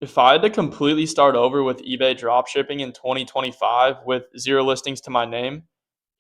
If I had to completely start over with eBay dropshipping in 2025 with zero listings to my name,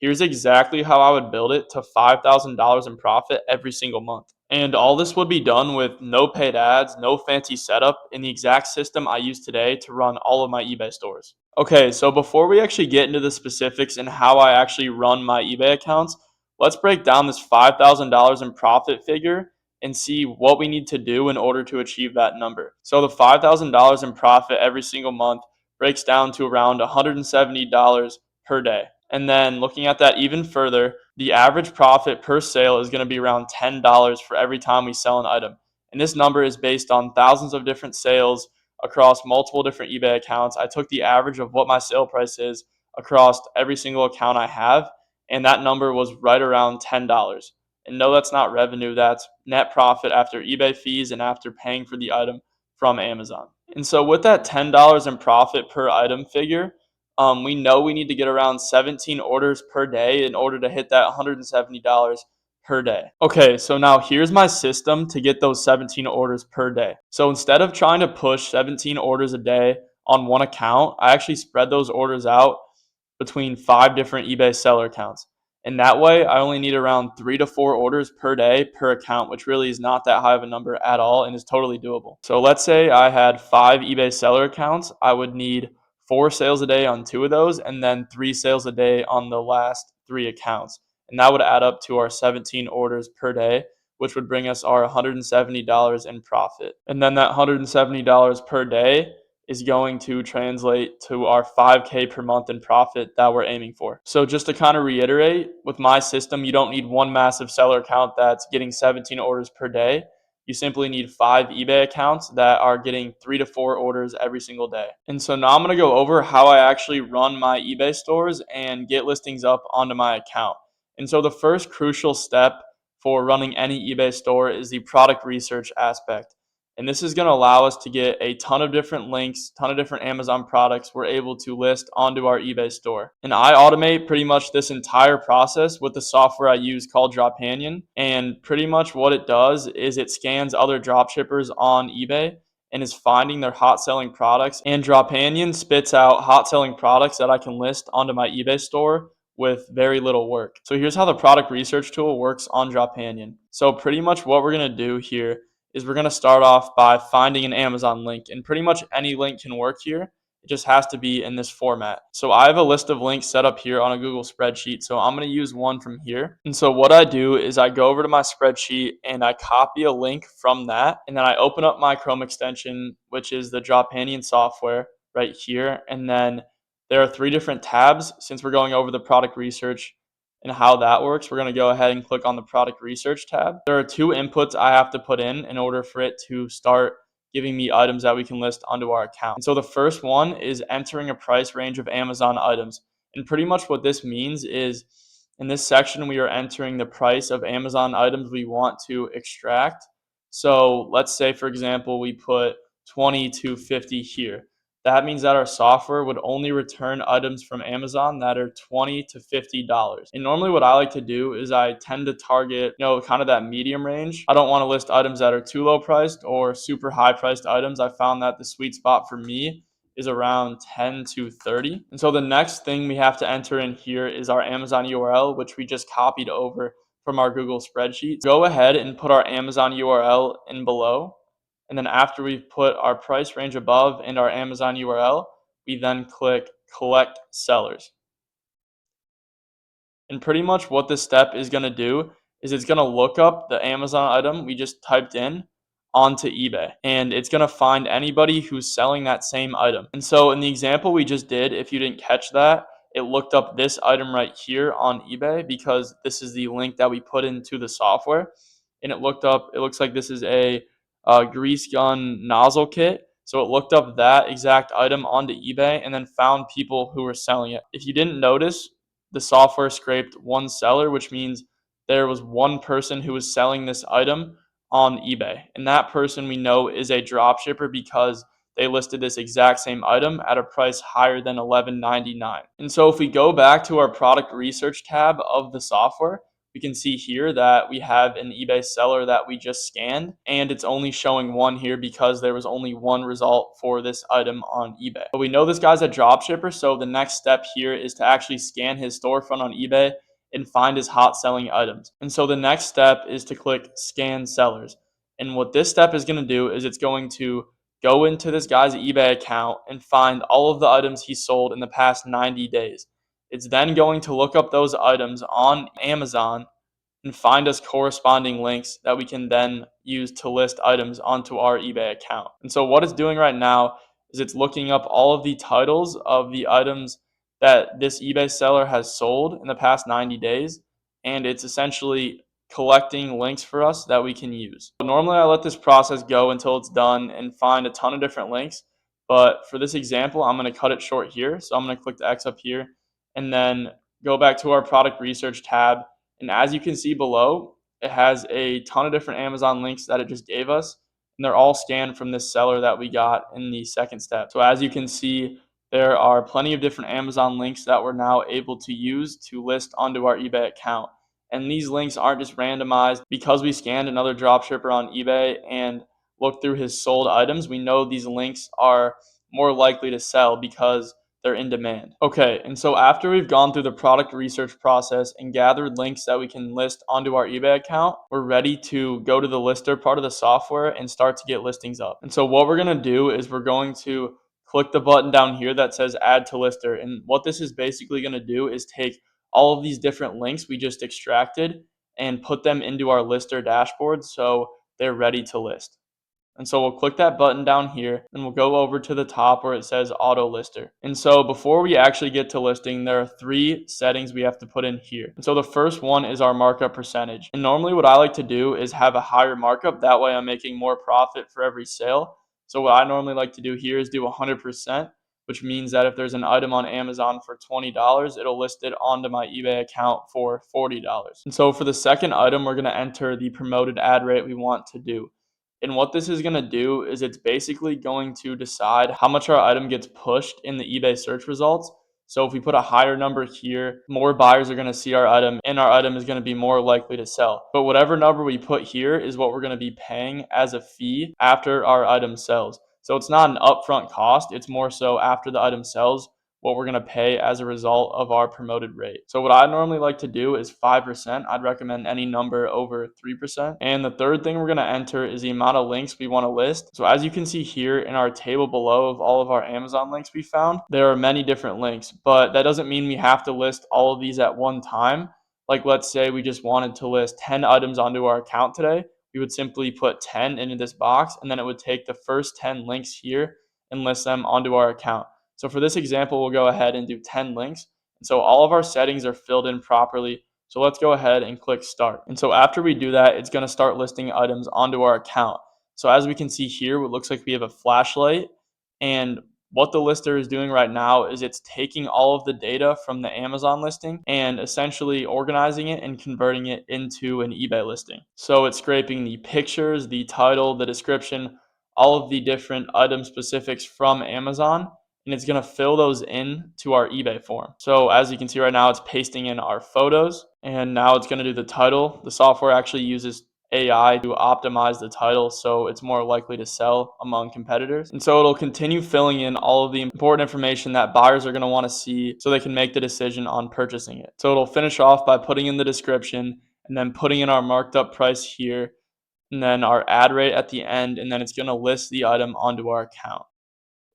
here's exactly how I would build it to $5,000 in profit every single month. And all this would be done with no paid ads, no fancy setup, in the exact system I use today to run all of my eBay stores. Okay, so before we actually get into the specifics and how I actually run my eBay accounts, let's break down this $5,000 in profit figure and see what we need to do in order to achieve that number. So the $5,000 in profit every single month breaks down to around $170 per day. And then looking at that even further, the average profit per sale is going to be around $10 for every time we sell an item. And this number is based on thousands of different sales across multiple different eBay accounts. I took the average of what my sale price is across every single account I have, and that number was right around $10. And no, that's not revenue, that's net profit after eBay fees and after paying for the item from Amazon. And so with that $10 in profit per item figure, we know we need to get around 17 orders per day in order to hit that $170 per day. Okay, so now here's my system to get those 17 orders per day. So instead of trying to push 17 orders a day on one account, I actually spread those orders out between 5 different eBay seller accounts. And that way, I only need around 3 to 4 orders per day per account, which really is not that high of a number at all and is totally doable. So let's say I had 5 eBay seller accounts. I would need 4 sales a day on 2 of those, and then 3 sales a day on the last 3 accounts. And that would add up to our 17 orders per day, which would bring us our $170 in profit. And then that $170 per day is going to translate to our 5K per month in profit that we're aiming for. So just to kind of reiterate, with my system, you don't need one massive seller account that's getting 17 orders per day. You simply need 5 eBay accounts that are getting 3 to 4 orders every single day. And so now I'm going to go over how I actually run my eBay stores and get listings up onto my account. And so the first crucial step for running any eBay store is the product research aspect. And this is going to allow us to get a ton of different links, ton of different Amazon products we're able to list onto our eBay store. And I automate pretty much this entire process with the software I use called Dropanion. And pretty much what it does is it scans other dropshippers on eBay and is finding their hot selling products. And Dropanion spits out hot selling products that I can list onto my eBay store with very little work. So here's how the product research tool works on Dropanion. So pretty much what we're going to do here is we're going to start off by finding an Amazon link, and pretty much any link can work here. It just has to be in this format. So I have a list of links set up here on a Google spreadsheet. So I'm going to use one from here. And so what I do is I go over to my spreadsheet and I copy a link from that. And then I open up my Chrome extension, which is the Dropanion software right here. And then there are 3 different tabs. Since we're going over the product research and how that works, we're going to go ahead and click on the product research tab. There are 2 inputs I have to put in order for it to start giving me items that we can list onto our account. And so the first one is entering a price range of Amazon items. And pretty much what this means is in this section, we are entering the price of Amazon items we want to extract. So let's say, for example, we put 20 to 50 here. That means that our software would only return items from Amazon that are $20 to $50. And normally what I like to do is I tend to target, kind of that medium range. I don't want to list items that are too low priced or super high priced items. I found that the sweet spot for me is around 10 to 30. And so the next thing we have to enter in here is our Amazon URL, which we just copied over from our Google spreadsheet. Go ahead and put our Amazon URL in below. And then after we've put our price range above and our Amazon URL, we then click collect sellers. And pretty much what this step is going to do is it's going to look up the Amazon item we just typed in onto eBay. And it's going to find anybody who's selling that same item. And so in the example we just did, if you didn't catch that, it looked up this item right here on eBay because this is the link that we put into the software. And it looks like this is a grease gun nozzle kit. So it looked up that exact item onto eBay and then found people who were selling it. If you didn't notice, the software scraped one seller, which means there was one person who was selling this item on eBay. And that person we know is a drop shipper because they listed this exact same item at a price higher than $11.99. And so if we go back to our product research tab of the software, we can see here that we have an eBay seller that we just scanned, and it's only showing one here because there was only one result for this item on eBay. But we know this guy's a dropshipper, so the next step here is to actually scan his storefront on eBay and find his hot selling items. And so the next step is to click scan sellers. And what this step is going to do is it's going to go into this guy's eBay account and find all of the items he sold in the past 90 days. It's then going to look up those items on Amazon and find us corresponding links that we can then use to list items onto our eBay account. And so what it's doing right now is it's looking up all of the titles of the items that this eBay seller has sold in the past 90 days, and it's essentially collecting links for us that we can use. Normally I let this process go until it's done and find a ton of different links, but for this example, I'm going to cut it short here. So I'm going to click the X up here and then go back to our product research tab. And as you can see below, it has a ton of different Amazon links that it just gave us. And they're all scanned from this seller that we got in the second step. So as you can see, there are plenty of different Amazon links that we're now able to use to list onto our eBay account. And these links aren't just randomized. Because we scanned another dropshipper on eBay and looked through his sold items, we know these links are more likely to sell because they're in demand. Okay, and so after we've gone through the product research process and gathered links that we can list onto our eBay account, we're ready to go to the lister part of the software and start to get listings up. And so what we're going to do is we're going to click the button down here that says add to lister. And what this is basically going to do is take all of these different links we just extracted and put them into our lister dashboard so they're ready to list. And so we'll click that button down here and we'll go over to the top where it says auto lister. And so before we actually get to listing, there are 3 settings we have to put in here. And so the first one is our markup percentage. And normally what I like to do is have a higher markup. That way I'm making more profit for every sale. So what I normally like to do here is do 100%, which means that if there's an item on Amazon for $20, it'll list it onto my eBay account for $40. And so for the second item, we're going to enter the promoted ad rate we want to do. And what this is going to do is it's basically going to decide how much our item gets pushed in the eBay search results. So if we put a higher number here, more buyers are going to see our item and our item is going to be more likely to sell. But whatever number we put here is what we're going to be paying as a fee after our item sells. So it's not an upfront cost, it's more so after the item sells, what we're going to pay as a result of our promoted rate. So what I normally like to do is 5%. I'd recommend any number over 3%. And the third thing we're going to enter is the amount of links we want to list. So as you can see here in our table below of all of our Amazon links we found, there are many different links, but that doesn't mean we have to list all of these at one time. Like let's say we just wanted to list 10 items onto our account today. We would simply put 10 into this box, and then it would take the first 10 links here and list them onto our account. So for this example, we'll go ahead and do 10 links. And so all of our settings are filled in properly. So let's go ahead and click start. And so after we do that, it's going to start listing items onto our account. So as we can see here, it looks like we have a flashlight. And what the lister is doing right now is it's taking all of the data from the Amazon listing and essentially organizing it and converting it into an eBay listing. So it's scraping the pictures, the title, the description, all of the different item specifics from Amazon, and it's going to fill those in to our eBay form. So as you can see right now, it's pasting in our photos, and now it's going to do the title. The software actually uses AI to optimize the title so it's more likely to sell among competitors. And so it'll continue filling in all of the important information that buyers are going to want to see so they can make the decision on purchasing it. So it'll finish off by putting in the description and then putting in our marked up price here and then our ad rate at the end, and then it's going to list the item onto our account.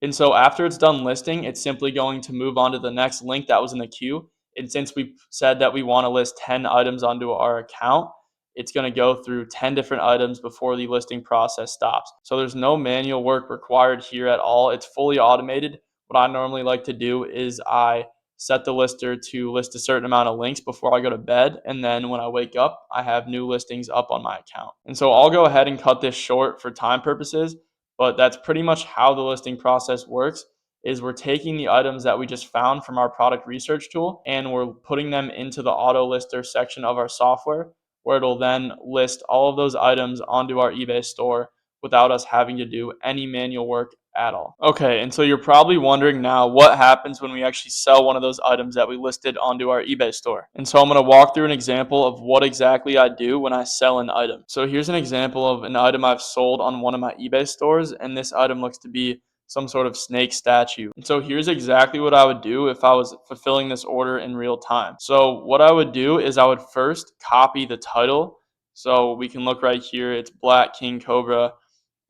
And so after it's done listing, it's simply going to move on to the next link that was in the queue. And since we said that we want to list 10 items onto our account, it's going to go through 10 different items before the listing process stops. So there's no manual work required here at all. It's fully automated. What I normally like to do is I set the lister to list a certain amount of links before I go to bed. And then when I wake up, I have new listings up on my account. And so I'll go ahead and cut this short for time purposes. But that's pretty much how the listing process works is we're taking the items that we just found from our product research tool and we're putting them into the auto lister section of our software where it'll then list all of those items onto our eBay store without us having to do any manual work at all. Okay, and so you're probably wondering now what happens when we actually sell one of those items that we listed onto our eBay store. And so I'm going to walk through an example of what exactly I do when I sell an item. So here's an example of an item I've sold on one of my eBay stores, and this item looks to be some sort of snake statue. And so here's exactly what I would do if I was fulfilling this order in real time. So what I would do is I would first copy the title. So we can look right here, it's Black King Cobra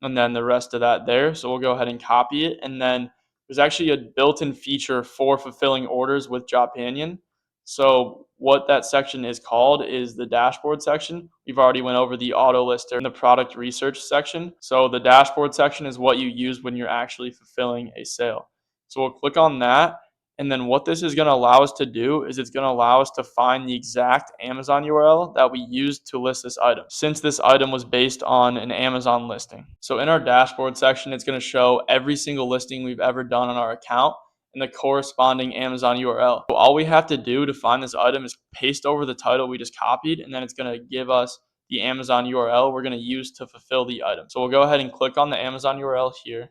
and then the rest of that there. So we'll go ahead and copy it. And then there's actually a built-in feature for fulfilling orders with Jopanion. So what that section is called is the dashboard section. We've already went over the auto lister and the product research section. So the dashboard section is what you use when you're actually fulfilling a sale. So we'll click on that. And then what this is going to allow us to do is it's going to allow us to find the exact Amazon URL that we used to list this item, since this item was based on an Amazon listing. So in our dashboard section, it's going to show every single listing we've ever done on our account and the corresponding Amazon URL. So all we have to do to find this item is paste over the title we just copied, and then it's going to give us the Amazon URL we're going to use to fulfill the item. So we'll go ahead and click on the Amazon URL here,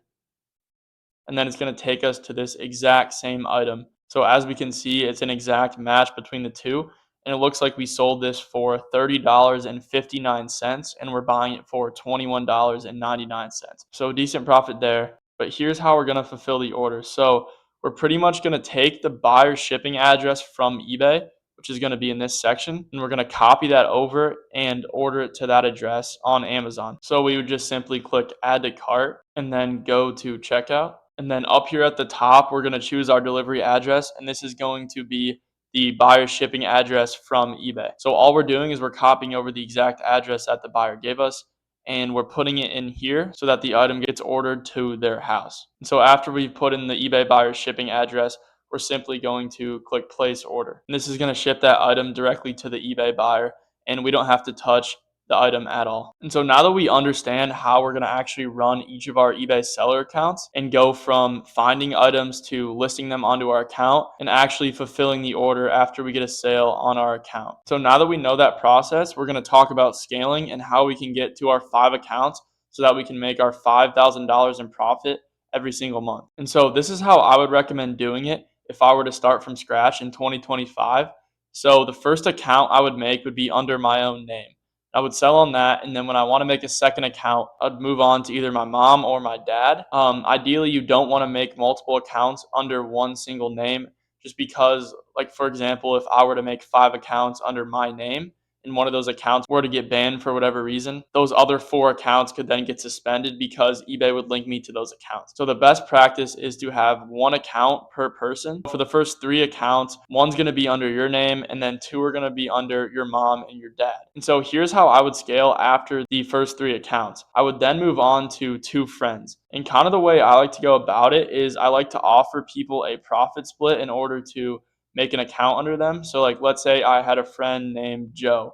and then it's going to take us to this exact same item. So as we can see, it's an exact match between the two, and it looks like we sold this for $30.59 and we're buying it for $21.99. So decent profit there. But here's how we're going to fulfill the order. So we're pretty much going to take the buyer shipping address from eBay, which is going to be in this section, and we're going to copy that over and order it to that address on Amazon. So we would just simply click add to cart and then go to checkout. And then up here at the top, we're going to choose our delivery address, and this is going to be the buyer shipping address from eBay. So all we're doing is we're copying over the exact address that the buyer gave us, and we're putting it in here so that the item gets ordered to their house. And so after we've put in the eBay buyer shipping address, we're simply going to click place order. And this is going to ship that item directly to the eBay buyer, and we don't have to touch the item at all. And so now that we understand how we're going to actually run each of our eBay seller accounts and go from finding items to listing them onto our account and actually fulfilling the order after we get a sale on our account. So now that we know that process, we're going to talk about scaling and how we can get to our 5 accounts so that we can make our $5,000 in profit every single month. And so this is how I would recommend doing it if I were to start from scratch in 2025. So the first account I would make would be under my own name. I would sell on that, and then when I want to make a second account, I'd move on to either my mom or my dad. Ideally, you don't want to make multiple accounts under one single name, just because, like for example, if I were to make 5 accounts under my name, and one of those accounts were to get banned for whatever reason, those other 4 accounts could then get suspended because eBay would link me to those accounts. So the best practice is to have 1 account per person. For the first 3 accounts, one's going to be under your name, and then 2 are going to be under your mom and your dad. And so here's how I would scale after the first 3 accounts. I would then move on to 2 friends. And kind of the way I like to go about it is I like to offer people a profit split in order to make an account under them. So like let's say I had a friend named Joe.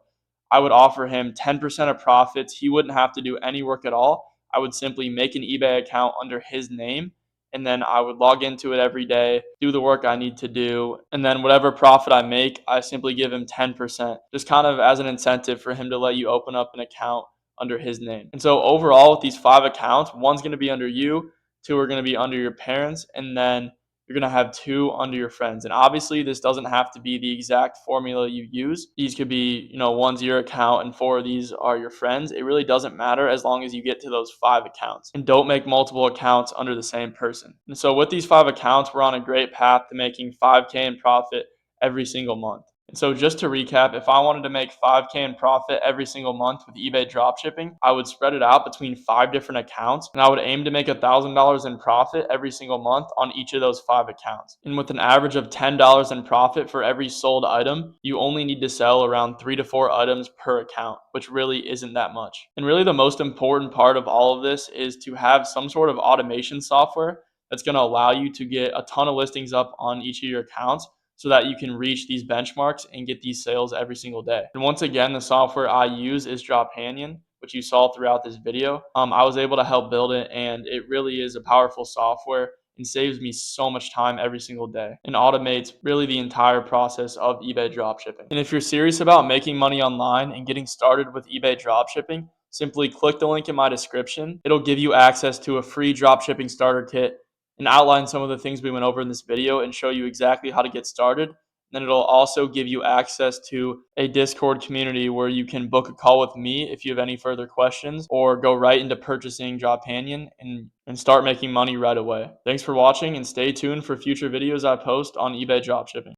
I would offer him 10% of profits. He wouldn't have to do any work at all. I would simply make an eBay account under his name, and then I would log into it every day, do the work I need to do, and then whatever profit I make, I simply give him 10%, just kind of as an incentive for him to let you open up an account under his name. And so overall with these 5 accounts, one's going to be under you, 2 are going to be under your parents, and then you're going to have 2 under your friends. And obviously this doesn't have to be the exact formula you use. These could be, one's your account and 4 of these are your friends. It really doesn't matter as long as you get to those 5 accounts. And don't make multiple accounts under the same person. And so with these 5 accounts, we're on a great path to making 5K in profit every single month. And so just to recap, if I wanted to make 5K in profit every single month with eBay dropshipping, I would spread it out between 5 different accounts, and I would aim to make $1,000 in profit every single month on each of those 5 accounts. And with an average of $10 in profit for every sold item, you only need to sell around 3 to 4 items per account, which really isn't that much. And really the most important part of all of this is to have some sort of automation software that's going to allow you to get a ton of listings up on each of your accounts, so that you can reach these benchmarks and get these sales every single day. And once again, the software I use is Dropanion, which you saw throughout this video. I was able to help build it, and it really is a powerful software and saves me so much time every single day and automates really the entire process of eBay dropshipping. And if you're serious about making money online and getting started with eBay dropshipping, simply click the link in my description. It'll give you access to a free dropshipping starter kit and outline some of the things we went over in this video and show you exactly how to get started. Then it'll also give you access to a Discord community where you can book a call with me if you have any further questions, or go right into purchasing Dropanion and start making money right away. Thanks for watching, and stay tuned for future videos I post on eBay dropshipping.